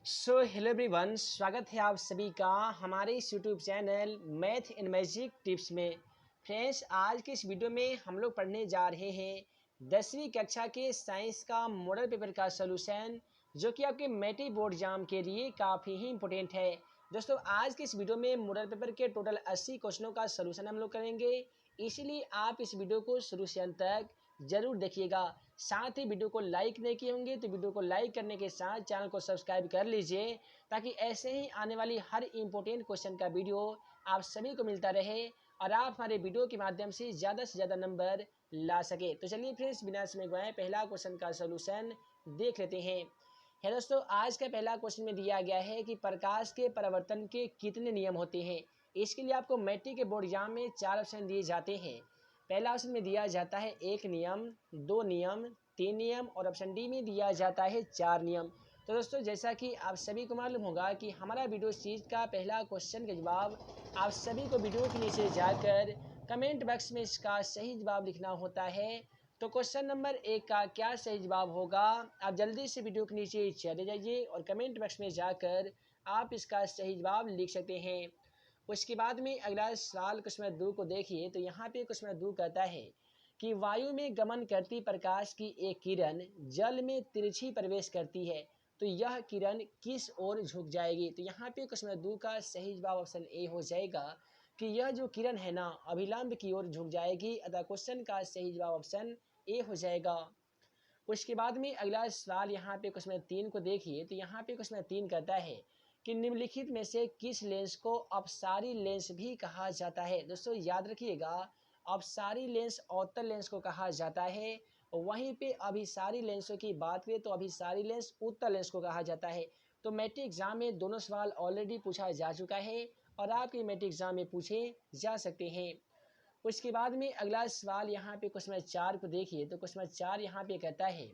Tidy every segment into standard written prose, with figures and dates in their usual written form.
Hello everyone, स्वागत है आप सभी का हमारे इस YouTube channel math and magic tips में। फ्रेंड्स, आज के इस वीडियो में हम लोग पढ़ने जा रहे हैं 10वीं कक्षा के साइंस का मॉडल पेपर का सॉल्यूशन, जो कि आपके मैट्रिक बोर्ड एग्जाम के लिए काफ़ी ही इंपॉर्टेंट है। दोस्तों, आज के इस वीडियो में मॉडल पेपर के टोटल 80 क्वेश्चनों का सॉल्यूशन हम लोग करेंगे, इसलिए आप इस वीडियो को शुरू से अंत तक जरूर देखिएगा। साथ ही वीडियो को लाइक नहीं किए होंगे तो वीडियो को लाइक करने के साथ चैनल को सब्सक्राइब कर लीजिए, ताकि ऐसे ही आने वाली हर इम्पोर्टेंट क्वेश्चन का वीडियो आप सभी को मिलता रहे और आप हमारे वीडियो के माध्यम से ज़्यादा नंबर ला सके। तो चलिए फ्रेंड्स, बिना समय गवाए पहला क्वेश्चन का सोल्यूशन देख लेते हैं। है दोस्तों, आज का पहला क्वेश्चन में दिया गया है कि प्रकाश के परावर्तन के कितने नियम होते हैं। इसके लिए आपको मैट्रिक के बोर्ड एग्जाम में 4 ऑप्शन दिए जाते हैं। पहला ऑप्शन में दिया जाता है 1 नियम, 2 नियम, 3 नियम और ऑप्शन डी में दिया जाता है 4 नियम। तो दोस्तों, जैसा कि आप सभी को मालूम होगा कि हमारा वीडियो सीरीज का पहला क्वेश्चन का जवाब आप सभी को वीडियो के नीचे जाकर कमेंट बॉक्स में इसका सही जवाब लिखना होता है। तो क्वेश्चन नंबर 1 का क्या सही जवाब होगा, आप जल्दी से वीडियो के नीचे चले जाइए और कमेंट बॉक्स में जाकर आप इसका सही जवाब लिख सकते हैं। उसके बाद में अगला सवाल क्वेश्चन 2 को देखिए। तो यहाँ पे क्वेश्चन 2 कहता है कि वायु में गमन करती प्रकाश की एक किरण जल में तिरछी प्रवेश करती है, तो यह किरण किस ओर झुक जाएगी। तो यहाँ पे क्वेश्चन 2 का सही जवाब ऑप्शन ए हो जाएगा कि यह जो किरण है ना, अभिलंब की ओर झुक जाएगी। अतः क्वेश्चन का सही जवाब ऑप्शन ए हो जाएगा। उसके बाद में अगला सवाल यहाँ पे क्वेश्चन 3 को देखिए। तो यहाँ पे क्वेश्चन 3 कहता है कि निम्नलिखित में से किस लेंस को अपसारी लेंस भी कहा जाता है। दोस्तों, याद रखिएगा, अपसारी लेंस अवतल लेंस को कहा जाता है, वहीं पे अभिसारी लेंसों की बात करें तो अभिसारी लेंस उत्तल लेंस को कहा जाता है। तो मैट्रिक एग्जाम में दोनों सवाल ऑलरेडी पूछा जा चुका है और आपके मैट्रिक एग्जाम में पूछे जा सकते हैं। उसके बाद में अगला सवाल यहाँ पे क्वेश्चन 4 को देखिए। तो क्वेश्चन 4 यहाँ पे कहता है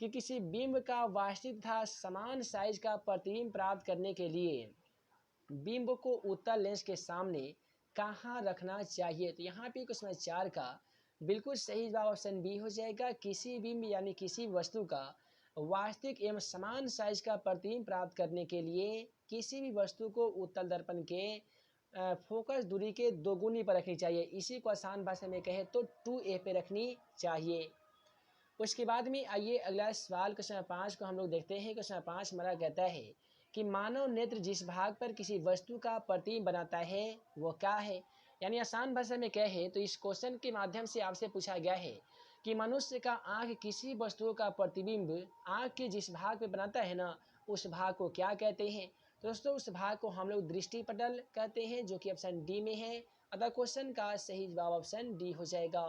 कि किसी बिंब का वास्तविक तथा समान साइज का प्रतिबिंब प्राप्त करने के लिए बिंब को उत्तल लेंस के सामने कहाँ रखना चाहिए। तो यहाँ पे क्वेश्चन 4 का बिल्कुल सही जवाब ऑप्शन बी हो जाएगा। किसी बिंब यानी किसी वस्तु का वास्तविक एवं समान साइज का प्रतिबिंब प्राप्त करने के लिए किसी भी वस्तु को उत्तल दर्पण के फोकस दूरी के दोगुनी पर रखनी चाहिए। इसी को आसान भाषा में कहे तो 2a पे रखनी चाहिए। उसके बाद में आइए अगला सवाल क्वेश्चन 5 को हम लोग देखते हैं। क्वेश्चन 5 हमारा कहता है कि मानव नेत्र जिस भाग पर किसी वस्तु का प्रतिबिंब बनाता है वो क्या है। यानी आसान भाषा में कहे तो इस क्वेश्चन के माध्यम से आपसे पूछा गया है कि मनुष्य का आँख किसी वस्तु का प्रतिबिंब आँख के जिस भाग पे बनाता है ना, उस भाग को क्या कहते हैं। तो दोस्तों, उस भाग को हम लोग दृष्टिपटल कहते हैं, जो कि ऑप्शन डी में है। अतः क्वेश्चन का सही जवाब ऑप्शन डी हो जाएगा।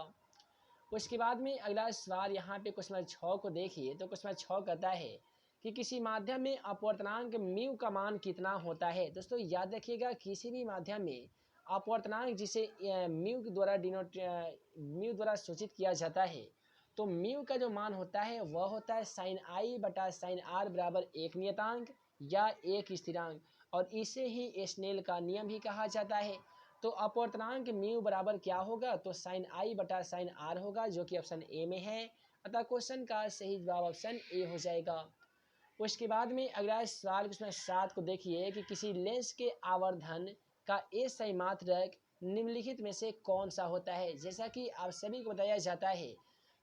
उसके बाद में अगला सवाल यहाँ पे क्वेश्चन 6 को देखिए। तो क्वेश्चन 6 कहता है कि किसी माध्यम में अपवर्तनांक म्यू का मान कितना होता है। दोस्तों, याद रखिएगा, किसी भी माध्यम में अपवर्तनांक जिसे म्यू द्वारा सूचित किया जाता है, तो म्यू का जो मान होता है वह होता है साइन आई बटा साइन आर बराबर 1 नियतांक या 1 स्थिरांक, और इसे ही स्नेल का नियम भी कहा जाता है। तो अपवर्तनांक म्यू बराबर क्या होगा, तो साइन आई बटा साइन आर होगा, जो कि ऑप्शन ए में है। अतः क्वेश्चन का सही जवाब ऑप्शन ए हो जाएगा। उसके बाद में अगला सवाल क्वेश्चन 7 को देखिए कि किसी लेंस के आवर्धन का एसआई मात्रक निम्नलिखित में से कौन सा होता है। जैसा कि आप सभी को बताया जाता है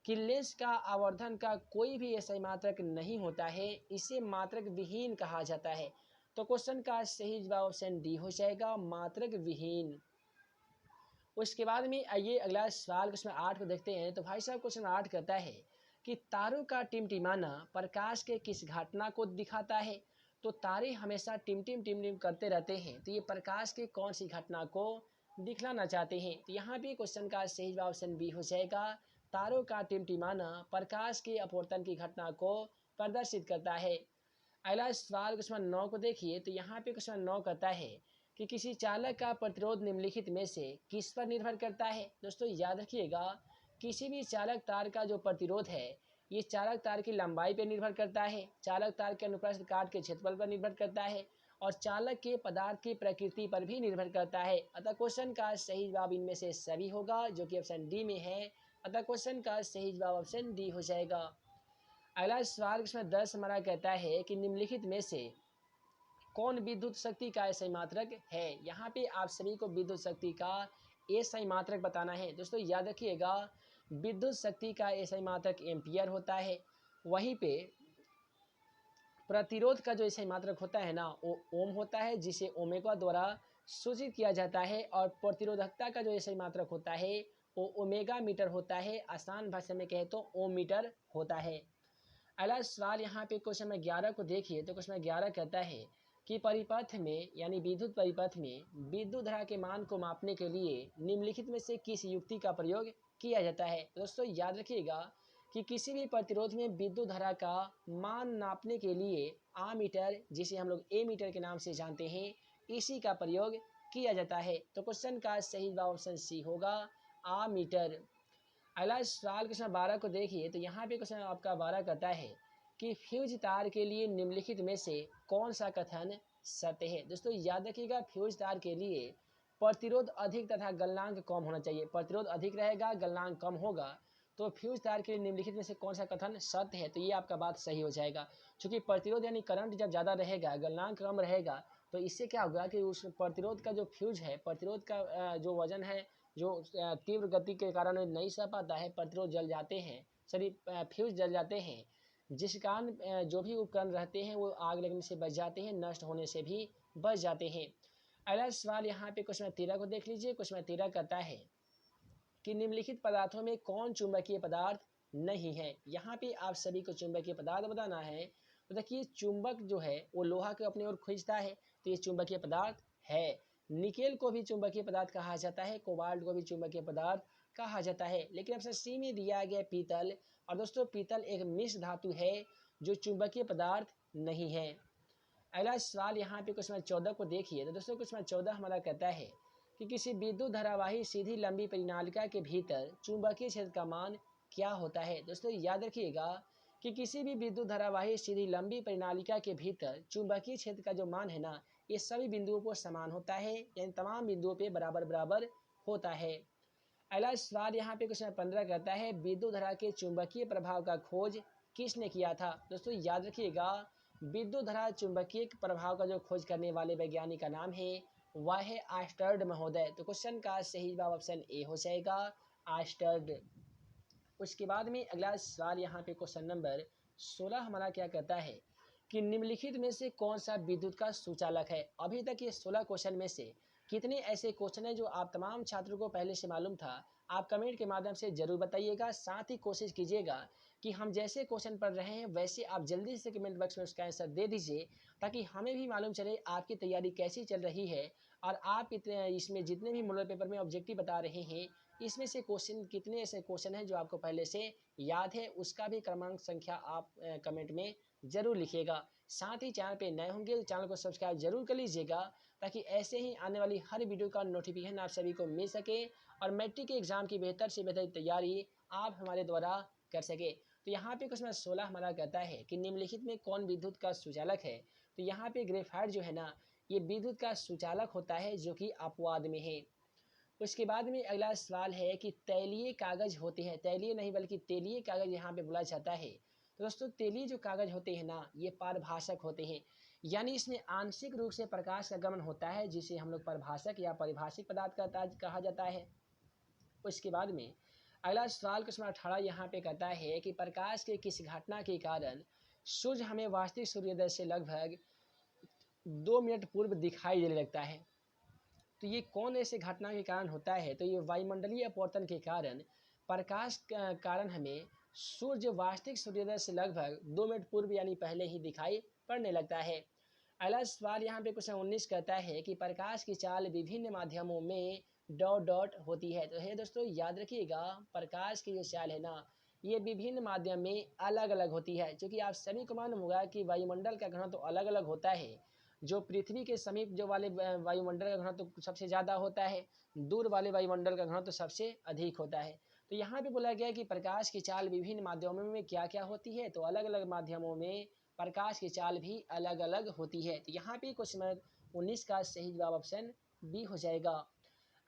कि लेंस का आवर्धन का कोई भी एसआई मात्रक नहीं होता है, इसे मात्रक विहीन कहा जाता है। तो क्वेश्चन का सही जवाब ऑप्शन डी हो जाएगा, मात्रक विहीन। उसके बाद में आइए अगला सवाल क्वेश्चन 8 को देखते हैं। तो भाई साहब, क्वेश्चन 8 कहता है कि तारों का टिमटिमाना प्रकाश के किस घटना को दिखाता है। तो तारे हमेशा टिम टिम करते रहते हैं, तो ये प्रकाश के कौन सी घटना को दिखलाना चाहते हैं। तो यहाँ भी क्वेश्चन का सही जवाब ऑप्शन बी हो जाएगा। तारों का टिमटिमाना प्रकाश के अपवर्तन की घटना को प्रदर्शित करता है। अगला सवाल क्वेश्चन 9 को देखिए। तो यहाँ पे क्वेश्चन 9 कहता है कि किसी चालक का प्रतिरोध निम्नलिखित में से किस पर निर्भर करता है। दोस्तों, याद रखिएगा, किसी भी चालक तार का जो प्रतिरोध है, ये चालक तार की लंबाई पर निर्भर करता है, चालक तार के अनुप्रस्थ काट के क्षेत्रफल पर निर्भर करता है और चालक के पदार्थ की प्रकृति पर भी निर्भर करता है। अतः क्वेश्चन का सही जवाब इनमें से सभी होगा, जो कि ऑप्शन डी में है। अतः क्वेश्चन का सही जवाब ऑप्शन डी हो जाएगा। अगला सवाल इसमें 10 हमारा कहता है कि निम्नलिखित में से कौन विद्युत शक्ति का एसआई मात्रक है। यहाँ पे आप सभी को विद्युत शक्ति का एसआई मात्रक बताना है। दोस्तों याद रखिएगा, विद्युत शक्ति का एसआई मात्रक एम्पियर होता है। वहीं पे प्रतिरोध का जो एसआई मात्रक होता है ना, वो ओम होता है, जिसे ओमेगा द्वारा सूचित किया जाता है। और प्रतिरोधकता का जो एसआई मात्रक होता है वो ओमेगा मीटर होता है। आसान भाषा में कहे तो ओम मीटर होता है। अगला सवाल यहाँ पे क्वेश्चन नंबर 11 को देखिए, तो क्वेश्चन नंबर 11 कहता है कि परिपथ में यानी विद्युत परिपथ में विद्युत धारा के मान को मापने के लिए निम्नलिखित में से किस युक्ति का प्रयोग किया जाता है। दोस्तों याद रखिएगा कि किसी भी प्रतिरोध में विद्युत धारा का मान नापने के लिए आमीटर, जिसे हम लोग ए मीटर के नाम से जानते हैं, इसी का प्रयोग किया जाता है। तो क्वेश्चन का सही जवाब ऑप्शन सी होगा, आमीटर। अगला सवाल क्वेश्चन 12 को देखिए, तो यहाँ पे क्वेश्चन आपका 12 कहता है कि फ्यूज तार के लिए निम्नलिखित में से कौन सा कथन सत्य है। दोस्तों याद रखिएगा, फ्यूज तार के लिए प्रतिरोध अधिक तथा गलनांक कम होना चाहिए। प्रतिरोध अधिक रहेगा, गलनांक कम होगा, तो फ्यूज तार के लिए निम्नलिखित में से कौन सा कथन सत्य है। तो ये आपका बात सही हो जाएगा, क्योंकि प्रतिरोध यानी करंट जब ज़्यादा रहेगा, गलनांक कम रहेगा, तो इससे क्या होगा कि उस प्रतिरोध का जो फ्यूज है, प्रतिरोध का जो वजन है, जो तीव्र गति के कारण नहीं सह पाता है, प्रतिरोध जल जाते हैं, सॉरी फ्यूज जल जाते हैं, जिस कारण जो भी उपकरण रहते हैं वो आग लगने से बच जाते हैं, नष्ट होने से भी बच जाते हैं। अगला सवाल यहाँ पे क्वेश्चन 13 को देख लीजिए। क्वेश्चन 13 कहता है कि निम्नलिखित पदार्थों में कौन चुंबकीय पदार्थ नहीं है। यहाँ पे आप सभी को चुंबकीय पदार्थ बताना है। तो देखिए, चुंबक जो है वो लोहा को अपनी ओर खींचता है, तो ये चुंबकीय पदार्थ है। निकेल को भी चुंबकीय पदार्थ कहा जाता है, कोबाल्ट को भी चुंबकीय पदार्थ कहा जाता है। लेकिन ऑप्शन सी में दिया गया पीतल, और दोस्तों पीतल एक मिश्र धातु है जो चुंबकीय पदार्थ नहीं है। अगला सवाल यहाँ पे क्वेश्चन 14 को देखिए। तो दोस्तों क्वेश्चन 14 हमारा कहता है कि किसी विद्युत धारावाही सीधी लंबी परिनालिका के भीतर चुंबकीय क्षेत्र का मान क्या होता है। दोस्तों याद रखिएगा कि किसी भी विद्युत धारावाही सीधी लंबी परिनालिका के भीतर चुंबकीय क्षेत्र का जो मान है ना, ये सभी बिंदुओं पर समान होता है, यानी तमाम बिंदुओं पे बराबर बराबर होता है। अगला सवाल यहाँ पे क्वेश्चन 15 कहता है विद्युत धारा के चुंबकीय प्रभाव का खोज किसने किया था। दोस्तों याद रखिएगा, विद्युत धारा चुंबकीय प्रभाव का जो खोज करने वाले वैज्ञानिक का नाम है वह है आर्स्टर्ड महोदय। तो क्वेश्चन का सही जवाब ऑप्शन ए हो जाएगा, आर्स्टर्ड। उसके बाद में अगला सवाल यहाँ पे क्वेश्चन नंबर 16 हमारा क्या कहता है कि निम्नलिखित में से कौन सा विद्युत का सुचालक है। अभी तक ये 16 क्वेश्चन में से कितने ऐसे क्वेश्चन हैं जो आप तमाम छात्रों को पहले से मालूम था, आप कमेंट के माध्यम से जरूर बताइएगा। साथ ही कोशिश कीजिएगा कि हम जैसे क्वेश्चन पढ़ रहे हैं वैसे आप जल्दी से कमेंट बॉक्स में उसका आंसर दे दीजिए, ताकि हमें भी मालूम चले आपकी तैयारी कैसी चल रही है, और आप इसमें जितने भी मॉडल पेपर में ऑब्जेक्टिव बता रहे हैं, इसमें से क्वेश्चन कितने ऐसे क्वेश्चन हैं जो आपको पहले से याद है, उसका भी क्रमांक संख्या आप कमेंट में ज़रूर लिखिएगा। साथ ही चैनल पे नए होंगे तो चैनल को सब्सक्राइब जरूर कर लीजिएगा, ताकि ऐसे ही आने वाली हर वीडियो का नोटिफिकेशन आप सभी को मिल सके, और मैट्रिक के एग्ज़ाम की बेहतर से बेहतर तैयारी आप हमारे द्वारा कर सके। तो यहाँ पे क्वेश्चन 16 हमारा कहता है कि निम्नलिखित में कौन विद्युत का सुचालक है। तो यहाँ पे ग्रेफाइट जो है ना, ये विद्युत का सुचालक होता है, जो कि अपवाद में है। उसके बाद में अगला सवाल है कि तैलीय कागज होते हैं, तैलीय नहीं बल्कि तेलीय कागज यहाँ पे बोला जाता है। तो दोस्तों तेलीय जो कागज होते हैं ना, ये पारभाषक होते हैं, यानी इसमें आंशिक रूप से प्रकाश का गमन होता है, जिसे हम लोग परभाषक या परिभाषिक पदार्थ कहा जाता है। उसके बाद में अगला सवाल क्वेश्चन 18 यहाँ पे कहता है कि प्रकाश के किस घटना के कारण सूर्य हमें वास्तविक सूर्योदय से लगभग 2 मिनट पूर्व दिखाई देने लगता है। तो ये कौन ऐसे घटना के कारण होता है। तो ये वायुमंडलीय अपवर्तन के कारण प्रकाश कारण हमें सूर्य वास्तविक सूर्योदय से लगभग 2 मिनट पूर्व यानी पहले ही दिखाई पड़ने लगता है। अगला सवाल यहाँ पे क्वेश्चन 19 कहता है कि प्रकाश की चाल विभिन्न माध्यमों में डॉट डॉट होती है। तो है दोस्तों याद रखिएगा, प्रकाश की जो चाल है ना, ये विभिन्न माध्यम में अलग अलग होती है, क्योंकि आप सभी को मालूम होगा कि वायुमंडल का घनत्व तो अलग अलग होता है। जो पृथ्वी के समीप जो वाले वायुमंडल का घनत्व तो सबसे ज़्यादा होता है, दूर वाले वायुमंडल का घनत्व तो सबसे अधिक होता है। तो यहाँ पे बोला गया कि प्रकाश की चाल विभिन्न माध्यमों में क्या क्या होती है। तो अलग अलग माध्यमों में प्रकाश की चाल भी अलग अलग होती है। तो यहाँ पे क्वेश्चन नंबर 19 का सही जवाब ऑप्शन बी हो जाएगा।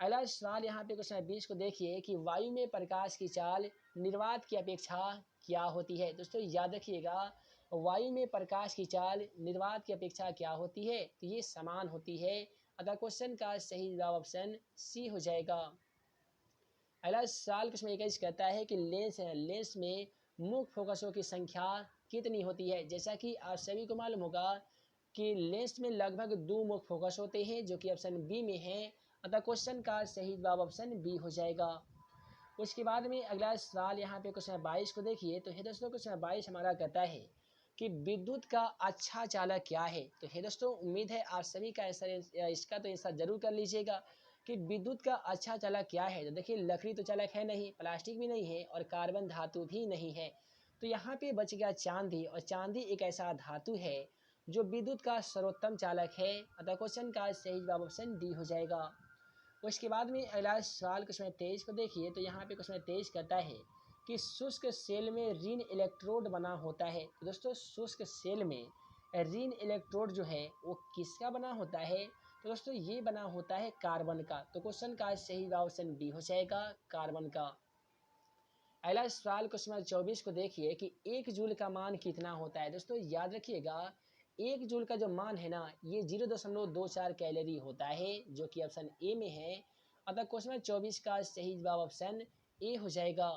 अगला सवाल यहाँ पे क्वेश्चन 20 को देखिए कि वायु में प्रकाश की चाल निर्वात की अपेक्षा क्या होती है। दोस्तों याद रखिएगा, वायु में प्रकाश की चाल निर्वात की अपेक्षा क्या होती है? तो ये समान होती है। अतः क्वेश्चन का सही जवाब ऑप्शन सी हो जाएगा। अगला सवाल क्वेश्चन 21 कहता है कि लेंस में मुख्य फोकसों की संख्या कितनी होती है? जैसा कि आप सभी को मालूम होगा कि लेंस में लगभग 2 मुख्य फोकस होते हैं, जो कि ऑप्शन बी में है। अतः क्वेश्चन का सही जवाब ऑप्शन बी हो जाएगा। उसके बाद में अगला सवाल यहाँ पे क्वेश्चन 22 को देखिए। तो हे दोस्तों, क्वेश्चन 22 हमारा कहता है कि विद्युत का अच्छा चालक क्या है? तो हे दोस्तों, उम्मीद है आप सभी का आंसर इसका तो आंसर जरूर कर लीजिएगा कि विद्युत का अच्छा चालक क्या है। तो देखिए, लकड़ी तो चालक है नहीं, प्लास्टिक भी नहीं है और कार्बन धातु भी नहीं है। तो यहाँ पे बच गया चांदी, और चांदी एक ऐसा धातु है जो विद्युत का सर्वोत्तम चालक है। अतः क्वेश्चन का सही जवाब ऑप्शन डी हो जाएगा। उसके बाद में अगला सवाल क्वेश्चन 23 को देखिए। तो यहाँ पे क्वेश्चन 23 कहता है कि शुष्क सेल में ऋण इलेक्ट्रोड बना होता है। तो दोस्तों, शुष्क सेल में ऋण इलेक्ट्रोड जो है वो किसका बना होता है? तो दोस्तों, ये बना होता है कार्बन का। तो क्वेश्चन का सही जवाब ऑप्शन डी हो जाएगा, कार्बन का। अगला सवाल क्वेश्चन 24 को देखिए कि 1 जूल का मान कितना होता है? दोस्तों, याद रखिएगा, 1 जूल का जो मान है ना, ये 0.24 कैलोरी होता है, जो कि ऑप्शन ए में है। अतः क्वेश्चन 24 का सही जवाब ऑप्शन ए हो जाएगा।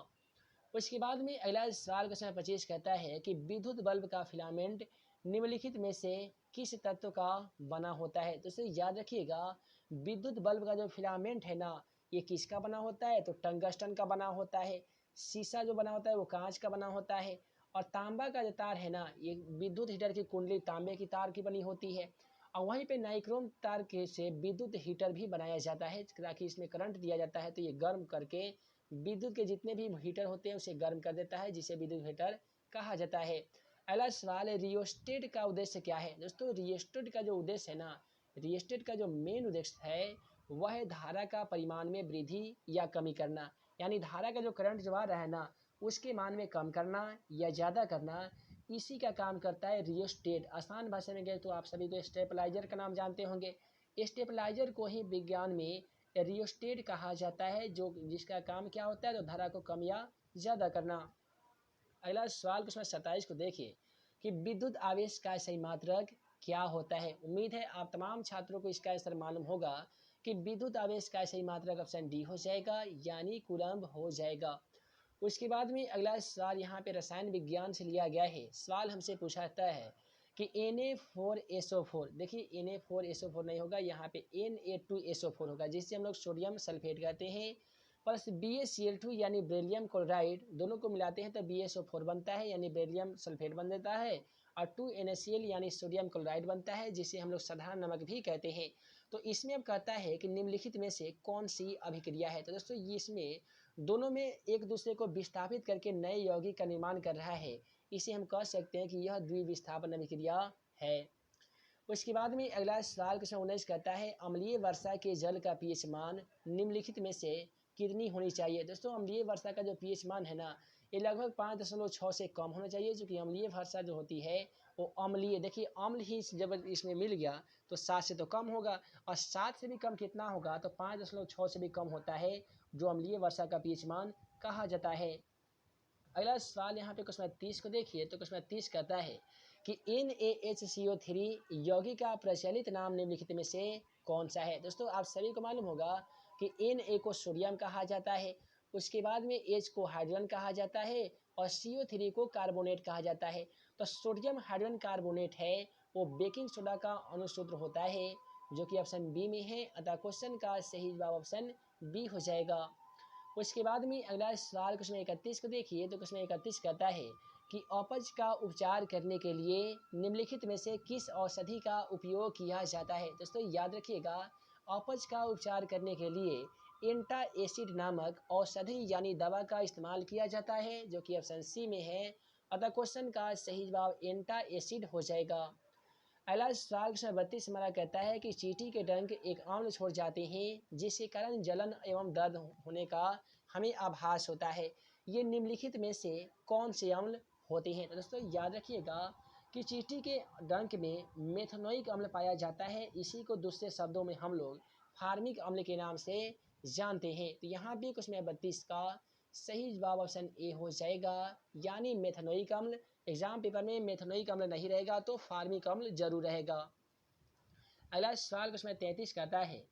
उसके बाद में अगला सवाल क्वेश्चन 25 कहता है कि विद्युत बल्ब का फिलामेंट निम्नलिखित में से किस तत्व का बना होता है? तो इसे याद रखिएगा, विद्युत बल्ब का जो फिलामेंट है ना, ये किसका बना होता है? तो टंगस्टन का बना होता है। शीशा जो बना होता है वो कांच का बना होता है। और तांबा का जो तार है ना, ये विद्युत हीटर की कुंडली तांबे की तार की बनी होती है। और वहीं पे नाइक्रोम तार के से विद्युत हीटर भी बनाया जाता है, ताकि इसमें करंट दिया जाता है तो ये गर्म करके विद्युत के जितने भी हीटर होते हैं उसे गर्म कर देता है, जिसे विद्युत हीटर कहा जाता है। अगला सवाल है, रियोस्टेट का उद्देश्य क्या है? दोस्तों, रियोस्टेट का जो उद्देश्य है ना, रियोस्टेट का जो मेन उद्देश्य है वह है धारा का परिमाण में वृद्धि या कमी करना। यानी धारा का जो करंट जो आ रहा है ना, उसके मान में कम करना या ज़्यादा करना, इसी का काम करता है रियोस्टेट। आसान भाषा में गए तो आप सभी तो स्टेबलाइजर का नाम जानते होंगे। स्टेबलाइजर को ही विज्ञान में रियोस्टेट कहा जाता है, जो जिसका काम क्या होता है? तो धारा को कम या ज़्यादा करना। अगला सवाल क्वेश्चन 27 को देखिए कि विद्युत आवेश का सही मात्रक क्या होता है? उम्मीद है आप तमाम छात्रों को इसका आंसर मालूम होगा कि विद्युत आवेश का सही मात्रक ऑप्शन डी हो जाएगा, यानी कूलम्ब हो जाएगा। उसके बाद में अगला सवाल यहाँ पे रसायन विज्ञान से लिया गया है। सवाल हमसे पूछाता है कि Na4SO4, देखिए Na4SO4 नहीं होगा, यहाँ पे Na2SO4 होगा, जिससे हम लोग सोडियम सल्फेट कहते हैं। प्लस BaCl2 यानी बेरिलियम क्लोराइड, दोनों को मिलाते हैं तो BaSO4 बनता है, यानी बेरिलियम सल्फेट बन देता है। और 2NaCl यानी सोडियम क्लोराइड बनता है, जिसे हम लोग साधारण नमक भी कहते हैं। तो इसमें अब कहता है कि निम्नलिखित में से कौन सी अभिक्रिया है? तो दोस्तों, ये इसमें दोनों में एक दूसरे को विस्थापित करके नए यौगिक का निर्माण कर रहा है, इसे हम कह सकते हैं कि यह द्विविस्थापन अभिक्रिया है। उसके बाद में अगला सवाल क्वेश्चन 19 कहता है, अम्लीय वर्षा के जल का पीएच मान निम्नलिखित में से कितनी होनी चाहिए? दोस्तों, अम्लीय वर्षा का जो पीएच मान है ना, ये लगभग 5.6 से कम होना चाहिए, क्योंकि अम्लीय वर्षा जो होती है वो अम्लीय, देखिए अम्ल ही जब इसमें मिल गया तो 7 से तो कम होगा, और 7 से भी कम कितना होगा? तो 5.6 से भी कम होता है, जो अम्लीय वर्षा का पीएच मान कहा जाता है। अगला सवाल यहाँ पे क्वेश्चन 30 को देखिए। तो क्वेश्चन 30 कहता है कि NaHCO3 यौगिक का प्रचलित नाम निम्नलिखित में से कौन सा है? दोस्तों, आप सभी को मालूम होगा कि Na को सोडियम कहा जाता है, उसके बाद में H को हाइड्रोजन कहा जाता है, और CO3 को कार्बोनेट कहा जाता है। तो सोडियम हाइड्रोजन कार्बोनेट है वो बेकिंग सोडा का अनुसूत्र होता है, जो कि ऑप्शन बी में है। अतः क्वेश्चन का सही जवाब ऑप्शन बी हो जाएगा। उसके बाद में अगला सवाल क्वेश्चन 31 को देखिए। तो क्वेश्चन 31 कहता है कि अपच का उपचार करने के लिए निम्नलिखित में से किस औषधि का उपयोग किया जाता है? दोस्तों, याद रखिएगा, अपच का उपचार करने के लिए एंटा एसिड नामक औषधि यानी दवा का इस्तेमाल किया जाता है, जो कि ऑप्शन सी में है। अतः क्वेश्चन का सही जवाब एंटा एसिड हो जाएगा। अगला सवाल क्वेश्चन 32 हमारा कहता है कि चींटी के डंक एक अम्ल छोड़ जाते हैं, जिसके कारण जलन एवं दर्द होने का हमें आभास होता है। ये निम्नलिखित में से कौन से अम्ल होते हैं? तो दोस्तों, याद रखिएगा कि चींटी के डंक में मेथनोइक अम्ल पाया जाता है, इसी को दूसरे शब्दों में हम लोग फार्मिक अम्ल के नाम से जानते हैं। तो यहाँ भी क्वेश्चन 32 का सही जवाब ऑप्शन ए हो जाएगा, यानी मेथनोइक अम्ल एग्जाम पेपर में मेथनोइक अम्ल नहीं रहेगा तो फार्मिक अम्ल जरूर रहेगा। अगला सवाल क्वेश्चन 33 कहता है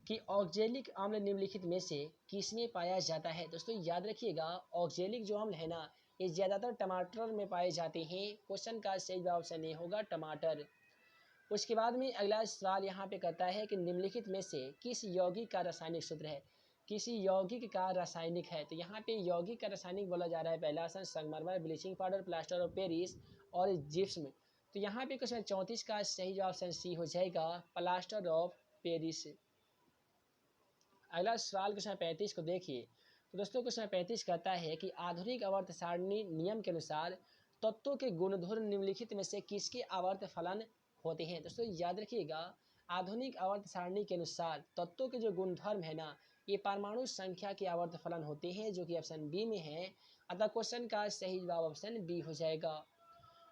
कि ऑक्जेलिक अम्ल निम्नलिखित में से किसमें पाया जाता है। दोस्तों याद रखिएगा, ऑक्जेलिक जो अम्ल है ना, ये ज़्यादातर टमाटर में पाए जाते हैं। क्वेश्चन का सही जवाब ऑप्शन ए होगा टमाटर। उसके बाद में अगला सवाल यहाँ पे कहता है कि निम्नलिखित में से किस यौगिक का रासायनिक सूत्र है, किसी यौगिक का रासायनिक है। तो यहाँ पे यौगिक का रासायनिक बोला जा रहा है पहला ऑप्शन संगमरमर, bleaching powder, plaster of Paris और जिप्सम। तो यहाँ पे क्वेश्चन 34 का सही जवाब ऑप्शन सी हो जाएगा प्लास्टर ऑफ पेरिस। अगला सवाल क्वेश्चन 35 को देखिए। तो दोस्तों क्वेश्चन 35 कहता है कि आधुनिक आवर्त सारणी नियम के अनुसार तत्वों के गुणधर्म निम्नलिखित में से किसके आवर्त फलन होते हैं। दोस्तों याद रखिएगा, आधुनिक आवर्त सारणी के अनुसार तत्वों के जो गुणधर्म है ना, ये परमाणु संख्या के आवर्त फलन होते हैं, जो कि ऑप्शन बी में है। अतः क्वेश्चन का सही जवाब ऑप्शन बी हो जाएगा।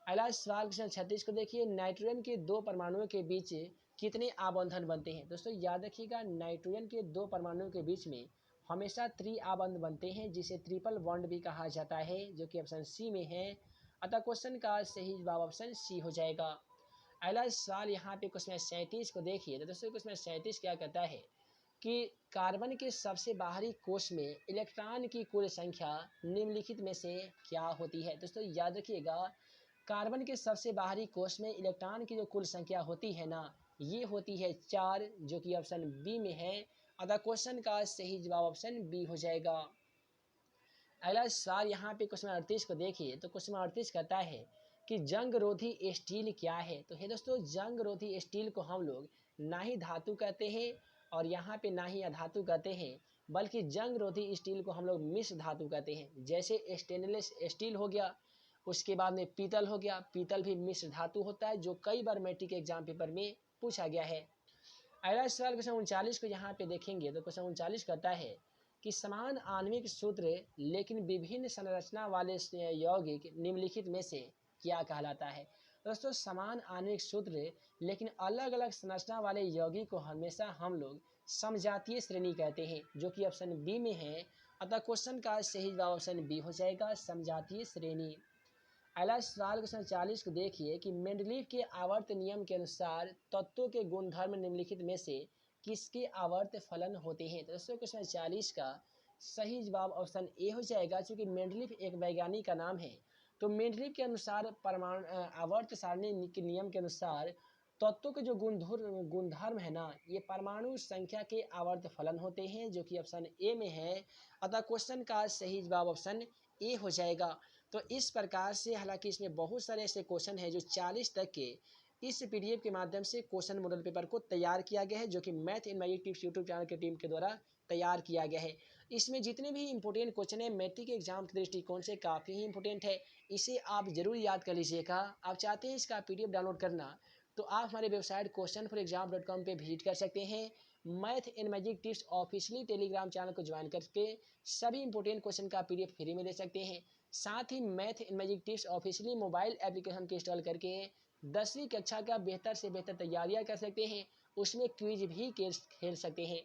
अगला सवाल क्वेश्चन 36 को देखिए। नाइट्रोजन के दो परमाणुओं के बीच कितने आबंधन बनते हैं। दोस्तों याद रखिएगा, नाइट्रोजन के दो परमाणुओं के बीच में हमेशा त्रिआबंध बनते हैं, जिसे ट्रिपल बॉन्ड भी कहा जाता है, जो कि ऑप्शन सी में है। अतः क्वेश्चन का सही जवाब ऑप्शन सी हो जाएगा। अगला सवाल यहाँ पे क्वेश्चन 37 को देखिए। तो दोस्तों क्वेश्चन 37 क्या कहता है कि कार्बन के सबसे बाहरी कोश में इलेक्ट्रॉन की कुल संख्या निम्नलिखित में से क्या होती है। दोस्तों याद रखिएगा, कार्बन के सबसे बाहरी कोश में इलेक्ट्रॉन की जो कुल संख्या होती है ना, ये होती है 4, जो कि ऑप्शन बी में है। अतः क्वेश्चन का सही जवाब ऑप्शन बी हो जाएगा। अगला सवाल यहाँ पे क्वेश्चन 38 को देखिए। तो क्वेश्चन 38 कहता है कि जंग रोधी स्टील क्या है। तो है दोस्तों, जंग रोधी स्टील को हम लोग ना ही धातु कहते हैं और यहाँ पे ना ही अधातु कहते हैं, बल्कि जंग रोधी स्टील को हम लोग मिश्र धातु कहते हैं। जैसे स्टेनलेस स्टील हो गया, उसके बाद में पीतल हो गया, पीतल भी मिश्र धातु होता है, जो कई बार मैट्रिक के एग्जाम पेपर में पूछा गया है। अगला सवाल क्वेश्चन 39 को यहाँ पे देखेंगे। तो क्वेश्चन 39 कहता है कि समान आणविक सूत्र लेकिन विभिन्न संरचना वाले यौगिक निम्नलिखित में से क्या कहलाता है। दोस्तों समान आणविक सूत्र लेकिन अलग अलग संरचना वाले यौगिक को हमेशा हम लोग समजातीय श्रेणी कहते हैं, जो कि ऑप्शन बी में है। अतः क्वेश्चन का सही जवाब ऑप्शन बी हो जाएगा, समजातीय श्रेणी। अगला सवाल क्वेश्चन 40 को देखिए कि मेंडलीव के आवर्त नियम के अनुसार तत्वों के गुणधर्म निम्नलिखित में से किसके आवर्त फलन होते हैं। तो दोस्तों क्वेश्चन 40 का सही जवाब ऑप्शन ए हो जाएगा, क्योंकि मेंडलीव एक वैज्ञानिक का नाम है। तो मेंडलीव के अनुसार परमाणु आवर्त सारणी के नियम के अनुसार तत्वों के जो गुणधर्म है ना, ये परमाणु संख्या के आवर्त फलन होते हैं, जो कि ऑप्शन ए में है। अतः क्वेश्चन का सही जवाब ऑप्शन ए हो जाएगा। तो इस प्रकार से, हालांकि इसमें बहुत सारे ऐसे क्वेश्चन हैं जो 40 तक के इस पीडीएफ के माध्यम से क्वेश्चन मॉडल पेपर को तैयार किया गया है, जो कि math in magic tips YouTube channel की टीम के द्वारा तैयार किया गया है। इसमें जितने भी इंपॉर्टेंट क्वेश्चन है मैट्रिक के एग्जाम के दृष्टिकोण से काफ़ी ही इंपॉर्टेंट है, इसे आप जरूर याद कर लीजिएगा। आप चाहते हैं इसका पीडीएफ डाउनलोड करना, तो आप हमारे वेबसाइट questionforexam.com पे विजिट कर सकते हैं। Math in magic tips officially Telegram channel को ज्वाइन करके सभी इंपॉर्टेंट क्वेश्चन का पीडीएफ फ्री में ले सकते हैं। साथ ही math in magic tips officially mobile application को इंस्टॉल करके 10वीं कक्षा का बेहतर से बेहतर तैयारियां कर सकते हैं, उसमें क्विज भी खेल सकते हैं।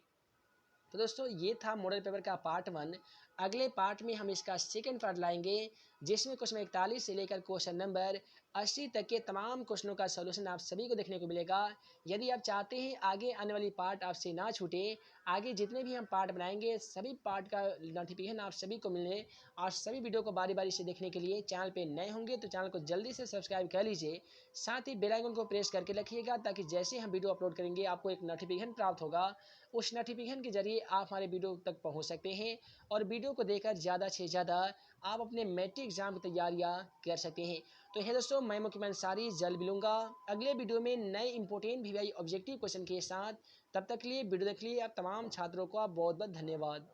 तो दोस्तों ये था मॉडल पेपर का पार्ट 1। अगले पार्ट में हम इसका सेकंड पार्ट लाएंगे, जिसमें क्वेश्चन 41 से लेकर क्वेश्चन नंबर 80 तक के तमाम क्वेश्चनों का सलूशन आप सभी को देखने को मिलेगा। यदि आप चाहते हैं आगे आने वाली पार्ट आपसे ना छूटे, आगे जितने भी हम पार्ट बनाएंगे सभी पार्ट का नोटिफिकेशन आप सभी को मिलने और सभी वीडियो को बारी बारी से देखने के लिए चैनल पर नए होंगे तो चैनल को जल्दी से सब्सक्राइब कर लीजिए। साथ ही बेल आइकन को प्रेस करके रखिएगा, ताकि जैसे हम वीडियो अपलोड करेंगे आपको एक नोटिफिकेशन प्राप्त होगा। उस नोटिफिकेशन के जरिए आप हमारे वीडियो तक पहुंच सकते हैं और वीडियो को देखकर ज़्यादा से ज़्यादा आप अपने मैट्रिक एग्जाम की तैयारियां कर सकते हैं। तो है दोस्तों, मैं मुकीम अंसारी जल्द मिलूंगा अगले वीडियो में नए इंपॉर्टेंट वीवीआई ऑब्जेक्टिव क्वेश्चन के साथ। तब तक के लिए वीडियो देख लिए आप तमाम छात्रों को बहुत बहुत धन्यवाद।